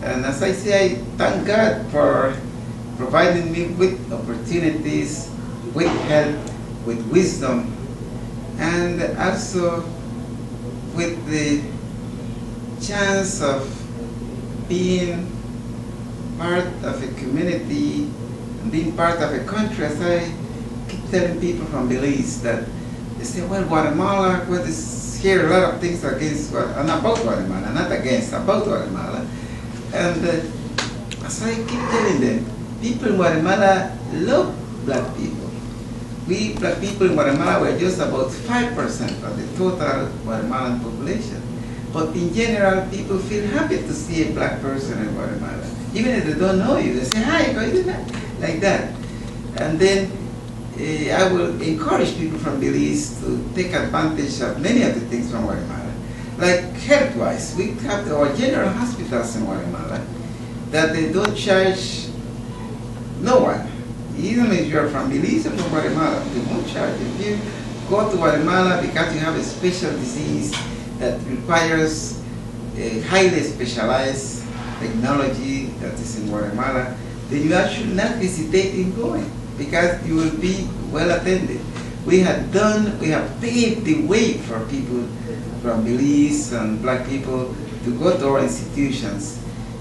And as I say, I thank God for providing me with opportunities, with help, with wisdom, and also with the chance of being part of a community and being part of a country. As I keep telling people from Belize that they say, well, Guatemala, well, there's here a lot of things against, and about Guatemala, not against, about Guatemala. And as I keep telling them, people in Guatemala love black people. We black people in Guatemala were just about 5% of the total Guatemalan population. But in general, people feel happy to see a black person in Guatemala. Even if they don't know you, they say, hi, how you doing? Like that. And then I will encourage people from Belize to take advantage of many of the things from Guatemala. Like health-wise, we have our general hospitals in Guatemala that they don't charge no one. Even if you're from Belize or from Guatemala, they won't charge. If you go to Guatemala because you have a special disease that requires a highly specialized technology that is in Guatemala, then you should not hesitate in going because you will be well attended. We have paved the way for people from Belize and black people to go to our institutions.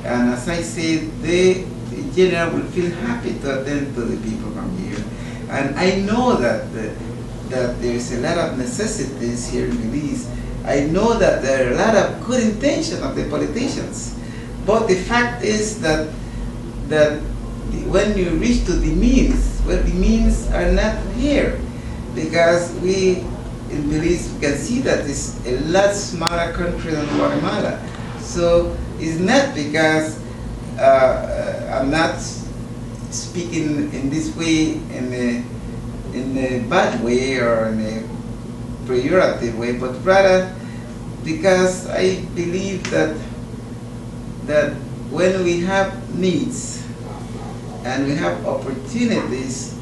And as I said, they in general will feel happy to attend to the people from here. And I know that there is a lot of necessities here in Belize. I know that there are a lot of good intentions of the politicians. But the fact is that when you reach to the means, well, the means are not here. Because we in Belize can see that it's a lot smaller country than Guatemala. So it's not because I'm not speaking in this way in a bad way or in a pejorative way, but rather because I believe that when we have needs and we have opportunities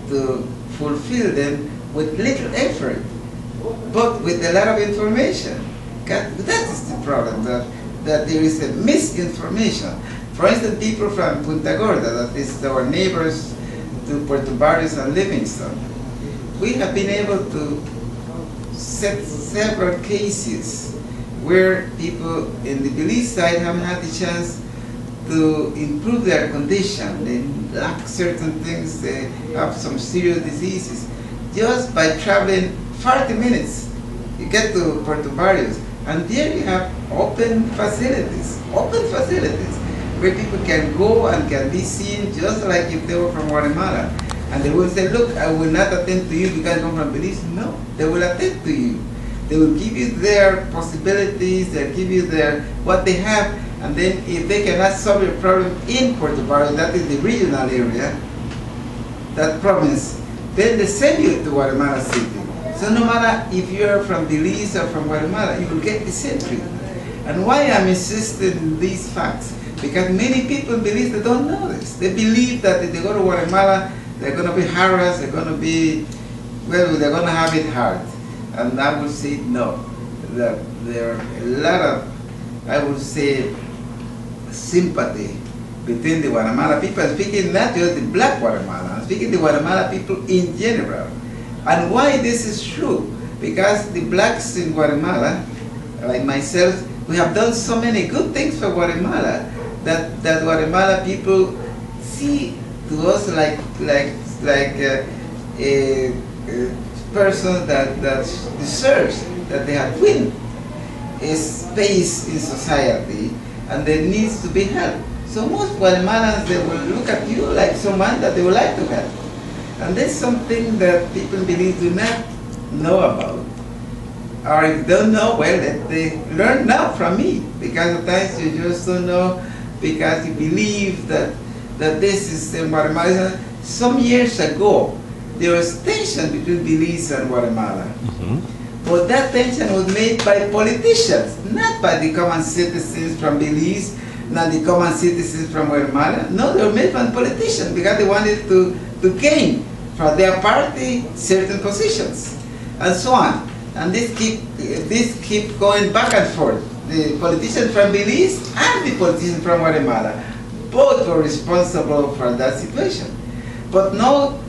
to fulfill them with little effort, but with a lot of information. That is the problem, that there is a misinformation. For instance, people from Punta Gorda, that is our neighbors to Puerto Barrios and Livingston, we have been able to set several cases where people in the Belize side haven't had the chance to improve their condition. They lack certain things, they have some serious diseases. Just by traveling 40 minutes, you get to Puerto Barrios, and there you have open facilities where people can go and can be seen just like if they were from Guatemala. And they will say, look, I will not attend to you because you come from Belize. No, they will attend to you. They will give you their possibilities, they'll give you what they have, and then if they cannot solve your problem in Puerto Barrios, that is the regional area, that province, then they send you to Guatemala City. So no matter if you're from Belize or from Guatemala, you will get the same treatment. And why I'm insisting in these facts? Because many people in Belize, they don't know this. They believe that if they go to Guatemala, they're going to be harassed, they're going to have it hard. And I would say no. That there are a lot of, I would say, sympathy between the Guatemala people. I'm speaking not just the black Guatemala, I'm speaking the Guatemala people in general. And why this is true? Because the blacks in Guatemala, like myself, we have done so many good things for Guatemala that Guatemala people see to us like a person that deserves, that they have win a space in society and there needs to be help. So most Guatemalans, they will look at you like someone that they would like to help. And that's something that people believe do not know about. Or if they don't know, well, they learn now from me. Because at times you just don't know because you believe that this is in Guatemala. Some years ago, there was tension between Belize and Guatemala. Mm-hmm. But that tension was made by politicians, not by the common citizens from Belize, not the common citizens from Guatemala. No, they were made by politicians because they wanted to gain from their party certain positions, and so on. And this keep going back and forth. the politician from Belize and the politician from Guatemala. Both were responsible for that situation. But now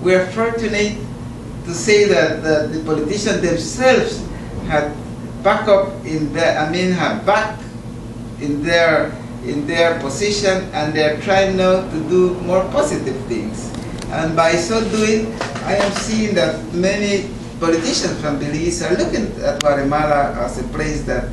we're fortunate to say that the politicians themselves had back up in their, have back in their position, and they're trying now to do more positive things. And by so doing, I am seeing that many politicians from Belize are looking at Guatemala as a place that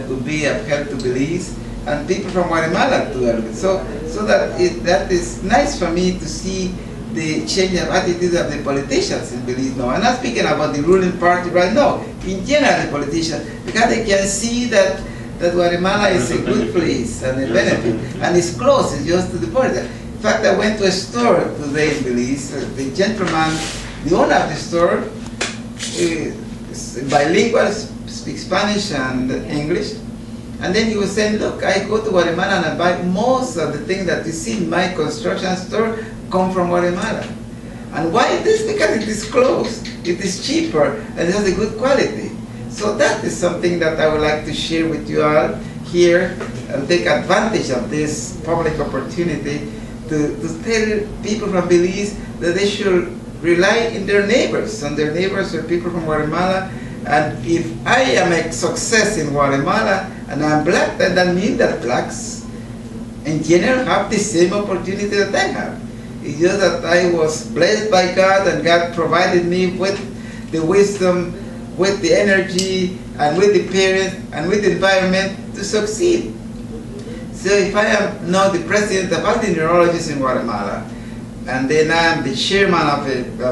could be of help to Belize, and people from Guatemala too. So that is nice for me to see the change of attitude of the politicians in Belize now. I'm not speaking about the ruling party right now, in general the politicians, because they can see that Guatemala is a good place and a benefit, and it's close, it's just to the border. In fact, I went to a store today in Belize. The gentleman, the owner of the store, is bilingual, speaks Spanish and English. And then he was saying, look, I go to Guatemala and I buy most of the things that you see in my construction store come from Guatemala. And why is this? Because it is close, it is cheaper, and it has a good quality. So that is something that I would like to share with you all here and take advantage of this public opportunity to tell people from Belize that they should rely on their neighbors, and their neighbors are people from Guatemala. And if I am a success in Guatemala and I'm black, then that means that blacks in general have the same opportunity that I have. It's just that I was blessed by God, and God provided me with the wisdom, with the energy, and with the parents, and with the environment to succeed. So if I am now the president of all the neurologists in Guatemala, and then I am the chairman of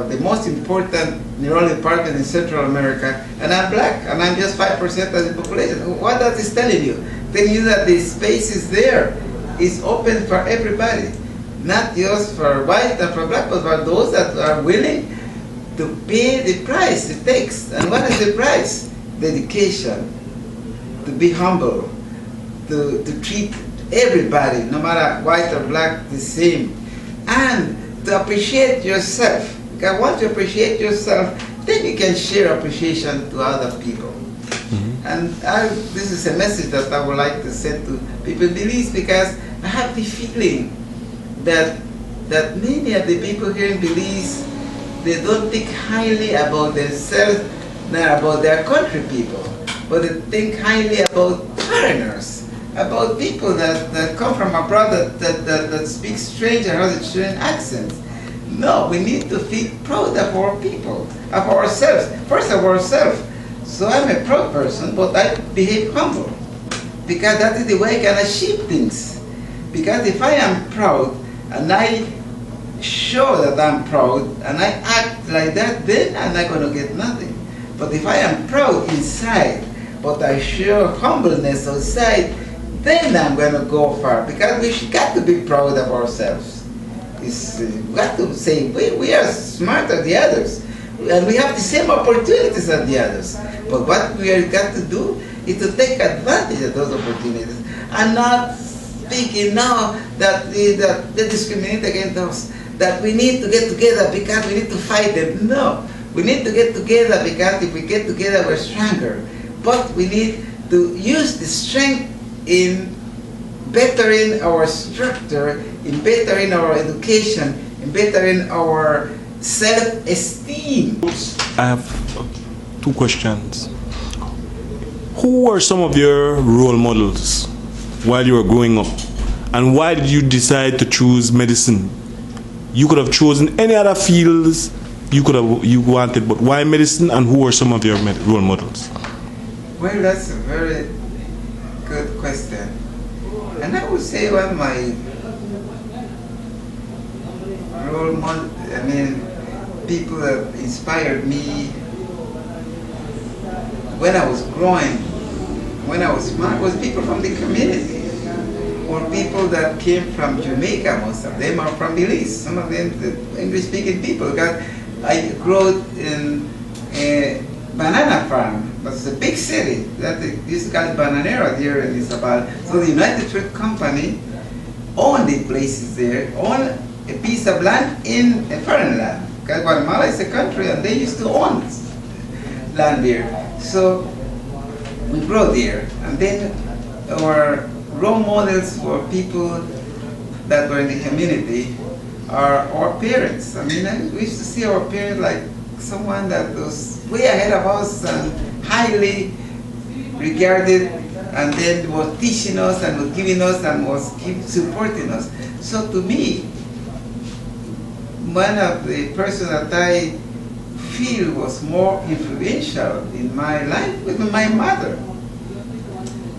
the most important neurology department in Central America, and I'm black, and I'm just 5% of the population. What does this telling you? Telling you that the space is there, is open for everybody, not just for white and for black, but for those that are willing to pay the price it takes. And what is the price? Dedication, to be humble, to treat everybody, no matter white or black, the same, and to appreciate yourself. Because once you appreciate yourself, then you can share appreciation to other people. Mm-hmm. And this is a message that I would like to send to people in Belize, because I have the feeling that many of the people here in Belize, they don't think highly about themselves, nor about their country people, but they think highly about foreigners, about people that come from abroad that speak strange or has a strange accent. No, we need to feel proud of our people, of ourselves, first of ourselves. So I'm a proud person, but I behave humble, because that is the way I can achieve things. Because if I am proud, and I show that I'm proud, and I act like that, then I'm not going to get nothing. But if I am proud inside, but I show humbleness outside, then I'm going to go far. Because we got to be proud of ourselves. We got to say, we are smarter than the others, and we have the same opportunities as the others. But what we have got to do is to take advantage of those opportunities, and not speaking now that they discriminate against us, that we need to get together because we need to fight them. No, we need to get together because if we get together, we're stronger. But we need to use the strength in bettering our structure, in bettering our education, in bettering our self-esteem. I have two questions. Who were some of your role models while you were growing up? And why did you decide to choose medicine? You could have chosen any other fields you wanted, but why medicine, and who were some of your role models? Well, that's a very good question. And I would say one of my role models, people that inspired me when I was growing, when I was smart, was people from the community, or people that came from Jamaica. Most of them are from Belize, some of them the English-speaking people. Because I grew in a banana farm. It's a big city. That used to call it Bananera here in Isabel. So the United Fruit Company owned the places there, owned a piece of land in a foreign land. Because Guatemala is a country, and they used to own land there. So we grow there. And then our role models for people that were in the community are our parents. I mean, we used to see our parents like someone that was way ahead of us and highly regarded, and then was teaching us and was giving us and was supporting us. So to me, one of the persons that I feel was more influential in my life was my mother.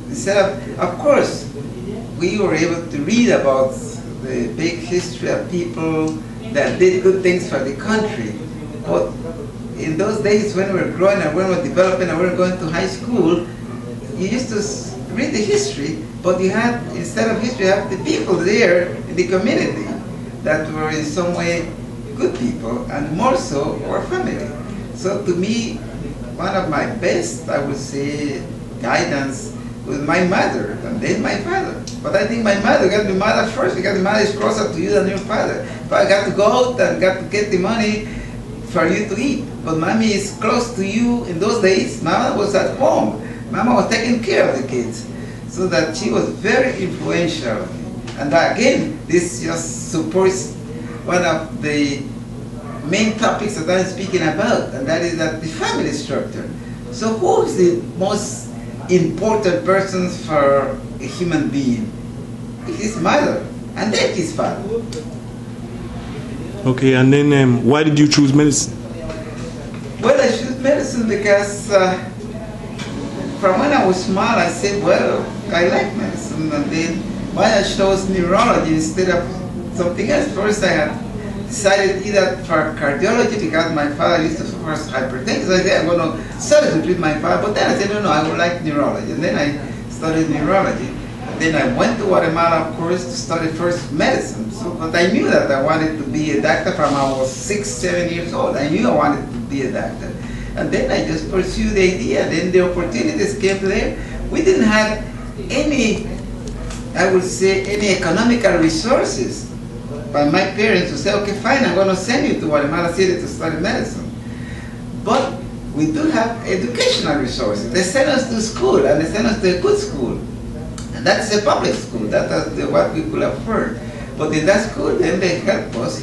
Instead of course, we were able to read about the big history of people that did good things for the country. But in those days when we were growing and when we were developing and we were going to high school, you used to read the history, but you had, instead of history, you have the people there in the community that were in some way good people, and more so our family. So to me, one of my best, I would say, guidance was my mother and then my father. But I think my mother got the mother first because the mother is closer to you than your father. If I got to go out and got to get the money for you to eat, but mommy is close to you in those days. Mama was at home. Mama was taking care of the kids. So that she was very influential. And again, this just supports one of the main topics that I'm speaking about, and that is that the family structure. So who is the most important person for a human being? His mother, and then his father. Okay, and then why did you choose medicine? Well, I chose medicine because from when I was small, I said, well, I like medicine, and then why I chose neurology instead of something else. First, I had decided either for cardiology because my father used to suffer hypertension. So I said, I'm going to study to treat my father. But then I said, no, I would like neurology. And then I studied neurology. And then I went to Guatemala, of course, to study first medicine. So, but I knew that I wanted to be a doctor from I was 6, 7 years old. I knew I wanted to be a doctor. And then I just pursued the idea. Then the opportunities came there. We didn't have any, I would say, any economical resources by my parents to say, okay, fine, I'm going to send you to Guatemala City to study medicine. But we do have educational resources. They send us to school, and they send us to a good school. And that's a public school. That is what we could afford. But in that school, then they help us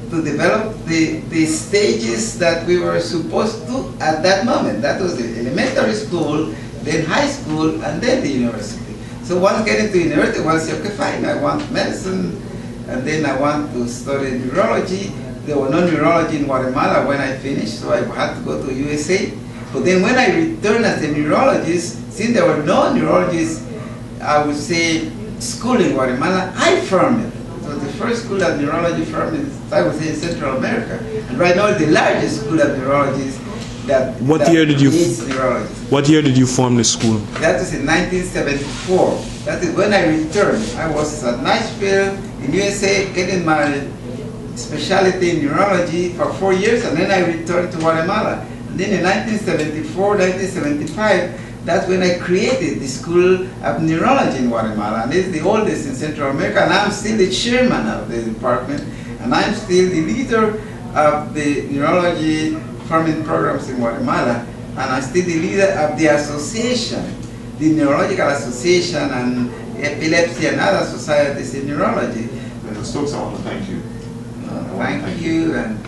to develop the stages that we were supposed to at that moment. That was the elementary school, then high school, and then the university. So once getting to university, one said, okay, fine, I want medicine, and then I want to study neurology. There was no neurology in Guatemala when I finished, so I had to go to USA. But then when I returned as a neurologist, since there were no neurologists, I would say, school in Guatemala, I formed it. It was the first school of neurology formed in, I would say, in Central America. And right now, it's the largest school of neurologists that needs neurologists. What year did you form the school? That was in 1974. That is when I returned. I was at Nashville in USA getting my specialty in neurology for 4 years, and then I returned to Guatemala. And then in 1974, 1975, that's when I created the School of Neurology in Guatemala. And it's the oldest in Central America, and I'm still the chairman of the department, and I'm still the leader of the neurology farming programs in Guatemala, and I'm still the leader of the association, the Neurological Association and Epilepsy and other societies in neurology. Mr. Stokes, I want to thank you. Thank you, and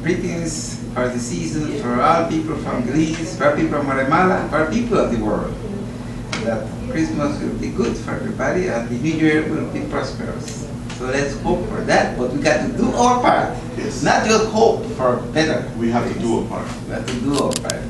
greetings for the season for all people from Belize, for people from Guatemala, for people of the world. That Christmas will be good for everybody and the New Year will be prosperous. So let's hope for that, but we got to do our part. Yes. Not just hope for better. We have to do our part. We have to do our part.